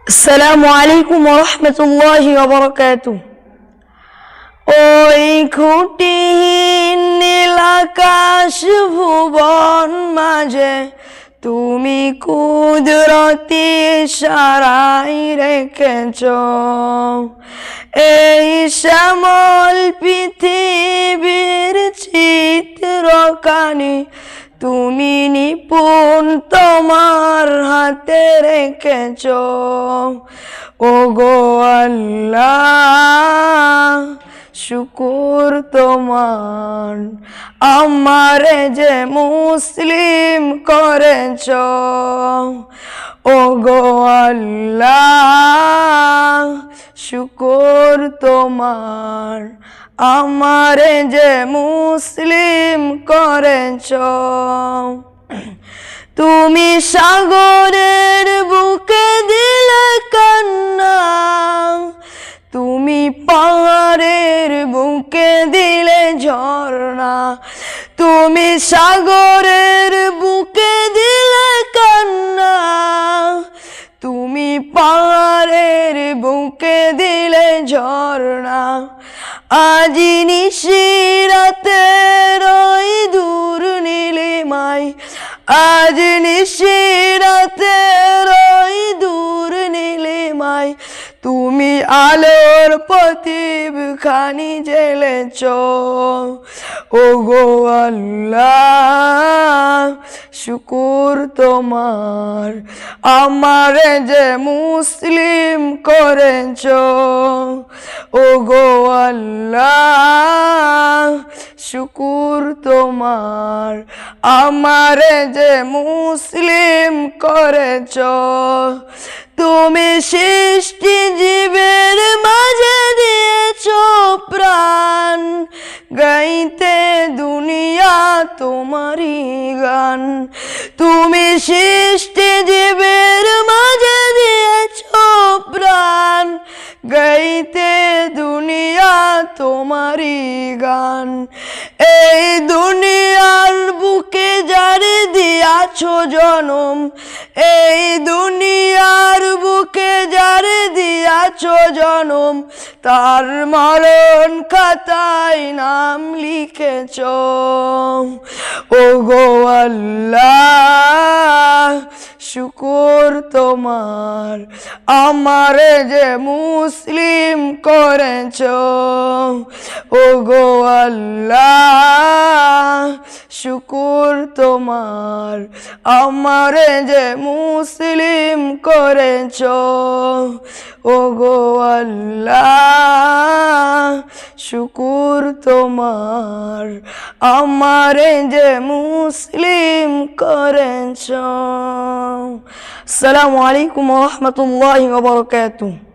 আসসালামু আলাইকুম ওয়া রাহমাতুল্লাহি ওয়া বারাকাতুহু। ওই খুঁটিহীন নীল আকাশ ভুবন মাঝে তুমি কুদরতি ইশারায় রেখেছ এই শ্যামল পৃথিবীর চিত্রখানি তুমি নিপুণ তোমার হাতে রেখেছ। ওগো আল্লাহ শুকুর তোমার, আমারে যে মুসলিম করেছ। ওগো আল্লাহ শুকুর তোমার, আমারে যে মুসলিম করেছ। তুমি সাগরের বুকে দিলে কান্না, তুমি পাহাড়ের বুকে দিলে ঝর্ণা। তুমি সাগরের বুকে দিলে কান্না, তুমি পাহাড়ের বুকে দিলে ঝর্ণা। আজি নিশিরাতে ওই দূর নীলিমায়, আজ নিশিরাতে ওই দূর নীলিমায় তুমি আলোর প্রদীপ খানি জ্বেলেছ। ওগো আল্লাহ শুকুর তোমার, আমারে যে মুসলিম করেছ। ওগো আল্লাহ শুকুর তোমার, আমারে যে মুসলিম করেছ। তুমি সৃষ্টি জীবের মাঝে দিয়েছ প্রাণ, গাইতে দুনিয়া তোমারই গান। তুমি সৃষ্টি জীবের মাঝে দিয়েছ প্রাণ, গাইতে দুনিয়া তোমারই গান। এই দুনিয়ার বুকে যারে দিয়াছ জনম, এই দুনিয়ার বুকে যারে দিয়াছ জনম, তার মরণ খাতায় নাম লিখেছ। ওগো আল্লাহ শুকুর তোমার, আমারে যে মুসলিম করেছ। ওগো আল্লাহ শুকুর তোমার, আমারে যে মুসলিম করেছ। ওগো আল্লাহ শুকুর তোমার, আমারে যে মুসলিম করেছ। আসসালামু আলাইকুম ওয়া রাহমাতুল্লাহি ওয়া বারাকাতুহু।